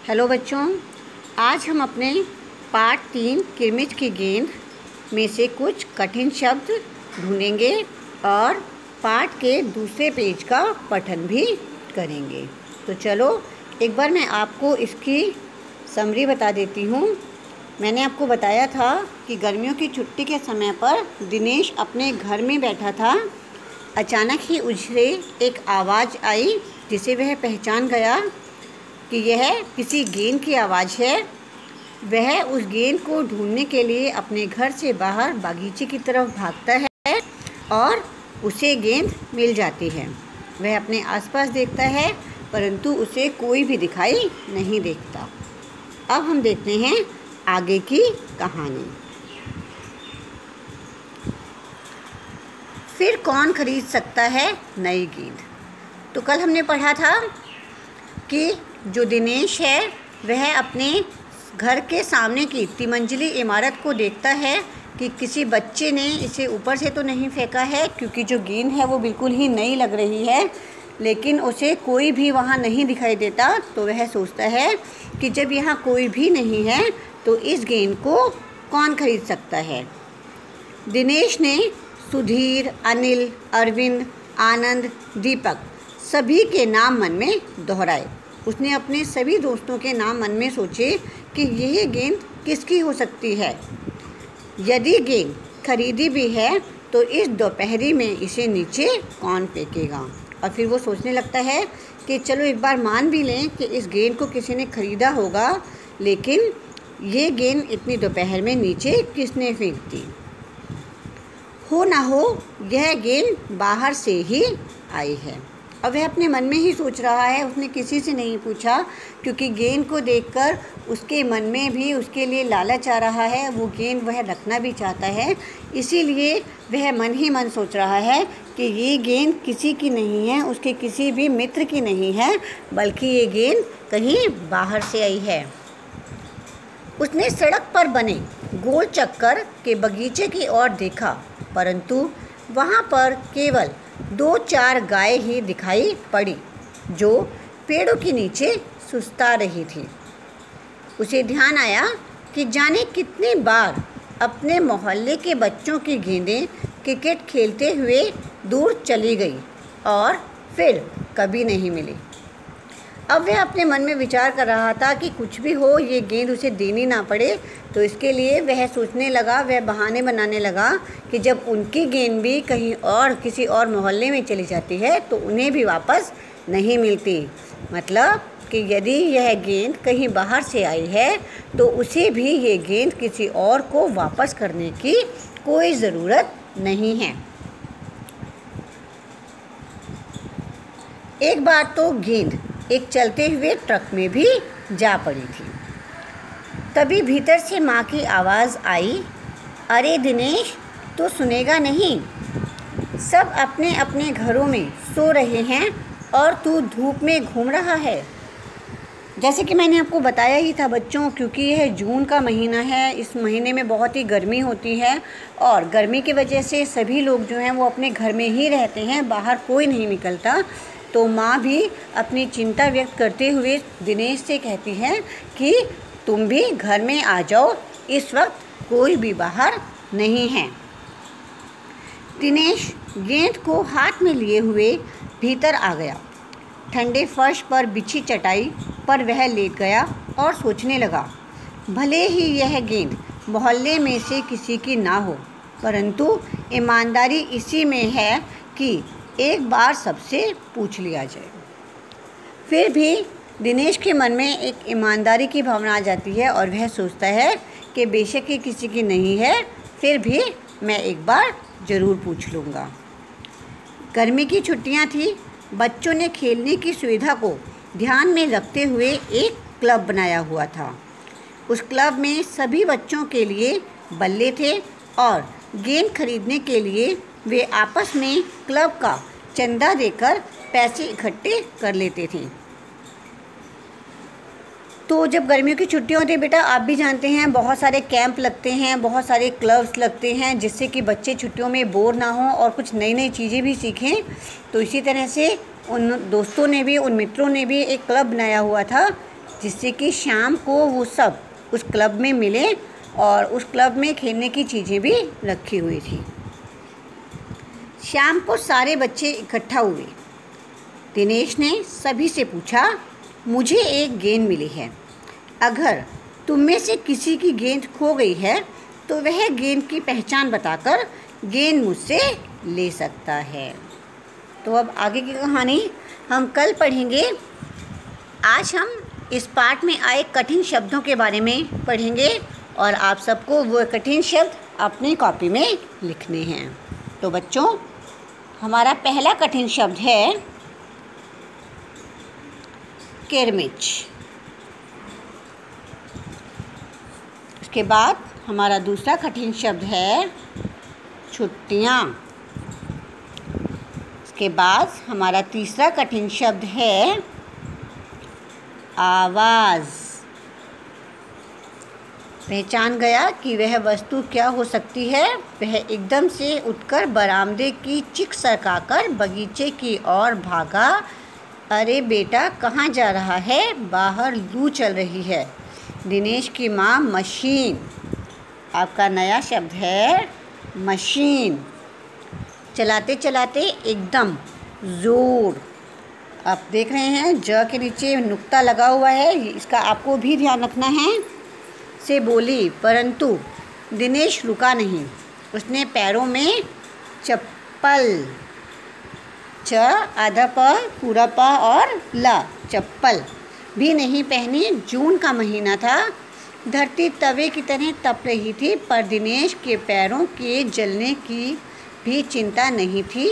Hello बच्चों, आज हम अपने पार्ट 3 किरमिच की गेंद में से कुछ कठिन शब्द ढूंढेंगे और पाठ के दूसरे पेज का पठन भी करेंगे। तो चलो एक बार मैं आपको इसकी समरी बता देती हूँ। मैंने आपको बताया था कि गर्मियों की छुट्टी के समय पर दिनेश अपने घर में बैठा था। अचानक ही उसे एक आवाज़ आई जिसे वह पहचान गया कि यह किसी गेंद की आवाज़ है। वह उस गेंद को ढूंढने के लिए अपने घर से बाहर बागीचे की तरफ भागता है और उसे गेंद मिल जाती है। वह अपने आसपास देखता है परंतु उसे कोई भी दिखाई नहीं देता। अब हम देखते हैं आगे की कहानी। फिर कौन खरीद सकता है नई गेंद। तो कल हमने पढ़ा था कि जो दिनेश है वह अपने घर के सामने की तिमंजिली इमारत को देखता है कि किसी बच्चे ने इसे ऊपर से तो नहीं फेंका है, क्योंकि जो गेंद है वो बिल्कुल ही नई लग रही है, लेकिन उसे कोई भी वहाँ नहीं दिखाई देता। तो वह सोचता है कि जब यहाँ कोई भी नहीं है तो इस गेंद को कौन खरीद सकता है। दिनेश ने सुधीर, अनिल, अरविंद, आनंद, दीपक सभी के नाम मन में दोहराए। उसने अपने सभी दोस्तों के नाम मन में सोचे कि यह गेंद किसकी हो सकती है। यदि गेंद खरीदी भी है तो इस दोपहरी में इसे नीचे कौन फेंकेगा। और फिर वो सोचने लगता है कि चलो एक बार मान भी लें कि इस गेंद को किसी ने ख़रीदा होगा, लेकिन ये गेंद इतनी दोपहर में नीचे किसने फेंक दी। हो ना हो यह गेंद बाहर से ही आई है। अब वह अपने मन में ही सोच रहा है, उसने किसी से नहीं पूछा, क्योंकि गेंद को देखकर उसके मन में भी उसके लिए लालच आ रहा है। वो गेंद वह रखना भी चाहता है, इसीलिए वह मन ही मन सोच रहा है कि ये गेंद किसी की नहीं है, उसके किसी भी मित्र की नहीं है, बल्कि ये गेंद कहीं बाहर से आई है। उसने सड़क पर बने गोल चक्कर के बगीचे की ओर देखा, परंतु वहाँ पर केवल 2-4 गाय ही दिखाई पड़ी जो पेड़ों के नीचे सुस्ता रही थी। उसे ध्यान आया कि जाने कितनी बार अपने मोहल्ले के बच्चों की गेंदें क्रिकेट खेलते हुए दूर चली गई और फिर कभी नहीं मिली। अब वह अपने मन में विचार कर रहा था कि कुछ भी हो ये गेंद उसे देनी ना पड़े। तो इसके लिए वह सोचने लगा, वह बहाने बनाने लगा कि जब उनकी गेंद भी कहीं और किसी और मोहल्ले में चली जाती है तो उन्हें भी वापस नहीं मिलती। मतलब कि यदि यह गेंद कहीं बाहर से आई है तो उसे भी ये गेंद किसी और को वापस करने की कोई ज़रूरत नहीं है। एक बार तो गेंद एक चलते हुए ट्रक में भी जा पड़ी थी। तभी भीतर से माँ की आवाज़ आई, अरे दिनेश, तो सुनेगा नहीं? सब अपने अपने घरों में सो रहे हैं और तू धूप में घूम रहा है। जैसे कि मैंने आपको बताया ही था बच्चों, क्योंकि यह जून का महीना है, इस महीने में बहुत ही गर्मी होती है और गर्मी की वजह से सभी लोग जो हैं वो अपने घर में ही रहते हैं, बाहर कोई नहीं निकलता। तो माँ भी अपनी चिंता व्यक्त करते हुए दिनेश से कहती है कि तुम भी घर में आ जाओ, इस वक्त कोई भी बाहर नहीं है। दिनेश गेंद को हाथ में लिए हुए भीतर आ गया। ठंडे फर्श पर बिछी चटाई पर वह लेट गया और सोचने लगा, भले ही यह गेंद मोहल्ले में से किसी की ना हो, परंतु ईमानदारी इसी में है कि एक बार सबसे पूछ लिया जाए। फिर भी दिनेश के मन में एक ईमानदारी की भावना आ जाती है और वह सोचता है कि बेशक ये किसी की नहीं है, फिर भी मैं एक बार ज़रूर पूछ लूँगा। गर्मी की छुट्टियाँ थी। बच्चों ने खेलने की सुविधा को ध्यान में रखते हुए एक क्लब बनाया हुआ था। उस क्लब में सभी बच्चों के लिए बल्ले थे और गेंद खरीदने के लिए वे आपस में क्लब का चंदा देकर पैसे इकट्ठे कर लेते थे। तो जब गर्मियों की छुट्टियां होती है बेटा, आप भी जानते हैं बहुत सारे कैंप लगते हैं, बहुत सारे क्लब्स लगते हैं, जिससे कि बच्चे छुट्टियों में बोर ना हों और कुछ नई नई चीज़ें भी सीखें। तो इसी तरह से उन दोस्तों ने भी, उन मित्रों ने भी एक क्लब बनाया हुआ था जिससे कि शाम को वो सब उस क्लब में मिले और उस क्लब में खेलने की चीज़ें भी रखी हुई थी। शाम को सारे बच्चे इकट्ठा हुए। दिनेश ने सभी से पूछा, मुझे एक गेंद मिली है, अगर तुम में से किसी की गेंद खो गई है तो वह गेंद की पहचान बताकर गेंद मुझसे ले सकता है। तो अब आगे की कहानी हम कल पढ़ेंगे। आज हम इस पाठ में आए कठिन शब्दों के बारे में पढ़ेंगे और आप सबको वो कठिन शब्द अपनी कॉपी में लिखने हैं। तो बच्चों, हमारा पहला कठिन शब्द है किरमिच। उसके बाद हमारा दूसरा कठिन शब्द है छुट्टियाँ। उसके बाद हमारा तीसरा कठिन शब्द है आवाज़। पहचान गया कि वह वस्तु क्या हो सकती है। वह एकदम से उठकर बरामदे की चिक सरकाकर बगीचे की ओर भागा। अरे बेटा, कहाँ जा रहा है? बाहर लू चल रही है। दिनेश की माँ मशीन। आपका नया शब्द है मशीन। चलाते चलाते एकदम ज़ोर। आप देख रहे हैं ज के नीचे नुक्ता लगा हुआ है, इसका आपको भी ध्यान रखना है। से बोली, परंतु दिनेश रुका नहीं। उसने पैरों में चप्पल, च आधा प पूरा प और ला, चप्पल भी नहीं पहनी। जून का महीना था। धरती तवे की तरह तप रही थी, पर दिनेश के पैरों के जलने की भी चिंता नहीं थी।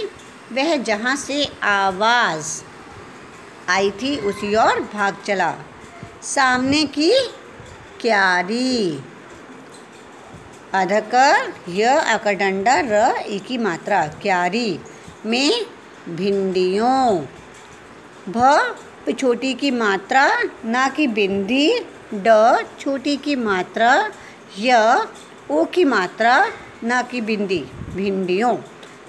वह जहाँ से आवाज़ आई थी उसी ओर भाग चला। सामने की क्यारी, अधकर य आकर डंडा र ई की मात्रा, क्यारी में भिंडियों। भ छोटी की मात्रा ना की बिंदी, ड छोटी की मात्रा, य ओ की मात्रा ना की बिंदी, भिंडियों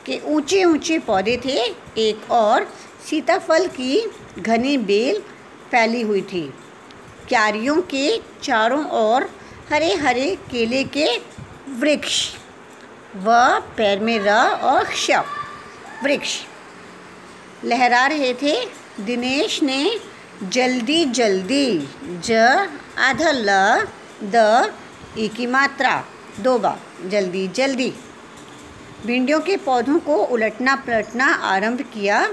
के ऊंचे ऊंचे पौधे थे। एक और सीताफल की घनी बेल फैली हुई थी। क्यारियों के चारों ओर हरे हरे केले के वृक्ष, व पैर में र और क्ष, वृक्ष लहरा रहे थे। दिनेश ने जल्दी जल्दी, ज आधा ल द ई की मात्रा, दो बार, जल्दी जल्दी भिंडियों के पौधों को उलटना पलटना आरंभ किया।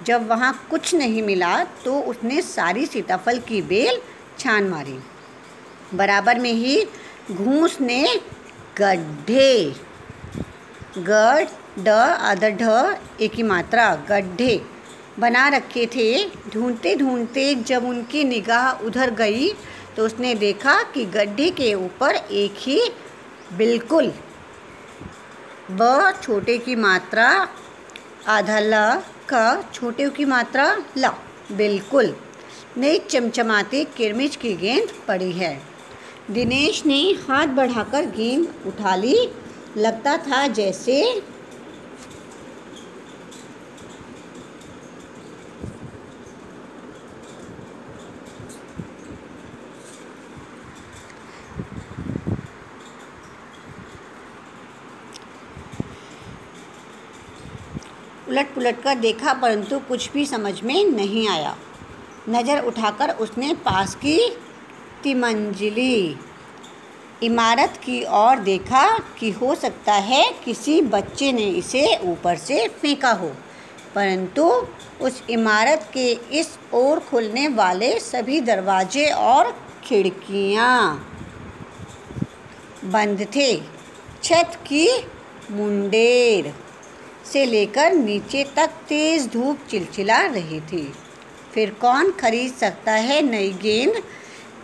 जब वहाँ कुछ नहीं मिला तो उसने सारी सीताफल की बेल छान मारी। बराबर में ही घूस ने गड्ढे, ग ड आधा ढ ए की मात्रा, गड्ढे बना रखे थे। ढूंढते ढूंढते जब उनकी निगाह उधर गई तो उसने देखा कि गड्ढे के ऊपर एक ही बिल्कुल, ब छोटे की मात्रा आधा ल, क छोटे की मात्रा ला, बिल्कुल नई चमचमाती किरमिच की गेंद पड़ी है। दिनेश ने हाथ बढ़ाकर गेंद उठा ली। लगता था जैसे उलट पुलट कर देखा, परंतु कुछ भी समझ में नहीं आया। नज़र उठाकर उसने पास की तिमंजिली इमारत की ओर देखा कि हो सकता है किसी बच्चे ने इसे ऊपर से फेंका हो, परंतु उस इमारत के इस ओर खुलने वाले सभी दरवाजे और खिड़कियां बंद थे। छत की मुंडेर से लेकर नीचे तक तेज़ धूप चिलचिला रही थी। फिर कौन खरीद सकता है नई गेंद?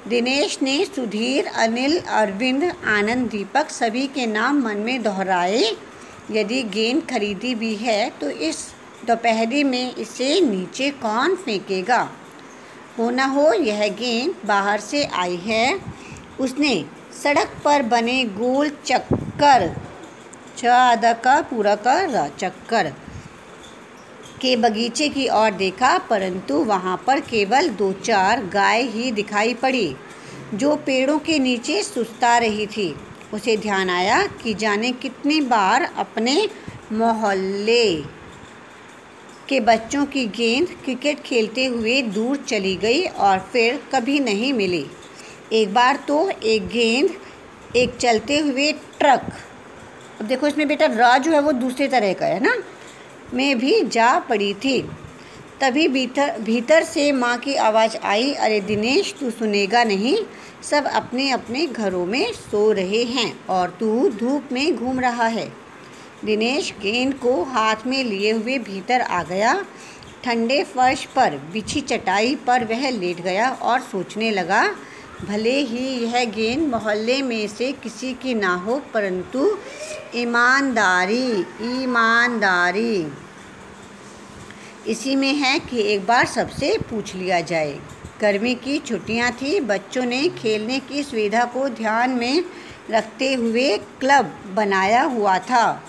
दिनेश ने सुधीर, अनिल, अरविंद, आनंद, दीपक सभी के नाम मन में दोहराए। यदि गेंद खरीदी भी है तो इस दोपहरी में इसे नीचे कौन फेंकेगा? हो न हो यह गेंद बाहर से आई है। उसने सड़क पर बने गोल चक्कर, च आधा का पूरा का रा, चक्कर के बगीचे की ओर देखा, परंतु वहाँ पर केवल 2-4 गाय ही दिखाई पड़ी जो पेड़ों के नीचे सुस्ता रही थी। उसे ध्यान आया कि जाने कितनी बार अपने मोहल्ले के बच्चों की गेंद क्रिकेट खेलते हुए दूर चली गई और फिर कभी नहीं मिली। एक बार तो एक गेंद एक चलते हुए ट्रक, अब देखो इसमें बेटा रा जो है वो दूसरे तरह का है ना, में भी जा पड़ी थी। तभी भीतर से माँ की आवाज़ आई, अरे दिनेश, तू सुनेगा नहीं, सब अपने अपने घरों में सो रहे हैं और तू धूप में घूम रहा है। दिनेश गेंद को हाथ में लिए हुए भीतर आ गया। ठंडे फर्श पर बिछी चटाई पर वह लेट गया और सोचने लगा, भले ही यह गेंद मोहल्ले में से किसी की ना हो, परंतु ईमानदारी इसी में है कि एक बार सबसे पूछ लिया जाए। गर्मी की छुट्टियां थी। बच्चों ने खेलने की सुविधा को ध्यान में रखते हुए क्लब बनाया हुआ था।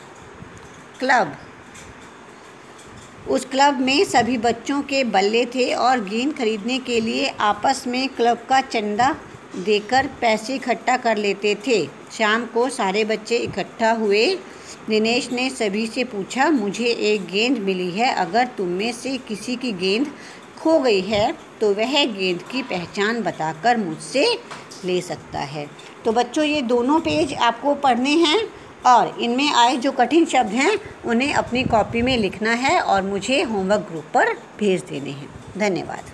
उस क्लब में सभी बच्चों के बल्ले थे और गेंद खरीदने के लिए आपस में क्लब का चंदा देकर पैसे इकट्ठा कर लेते थे। शाम को सारे बच्चे इकट्ठा हुए। दिनेश ने सभी से पूछा, मुझे एक गेंद मिली है, अगर तुम में से किसी की गेंद खो गई है तो वह गेंद की पहचान बताकर मुझसे ले सकता है। तो बच्चों ये दोनों पेज आपको पढ़ने हैं और इनमें आए जो कठिन शब्द हैं उन्हें अपनी कॉपी में लिखना है और मुझे होमवर्क ग्रुप पर भेज देने हैं। धन्यवाद।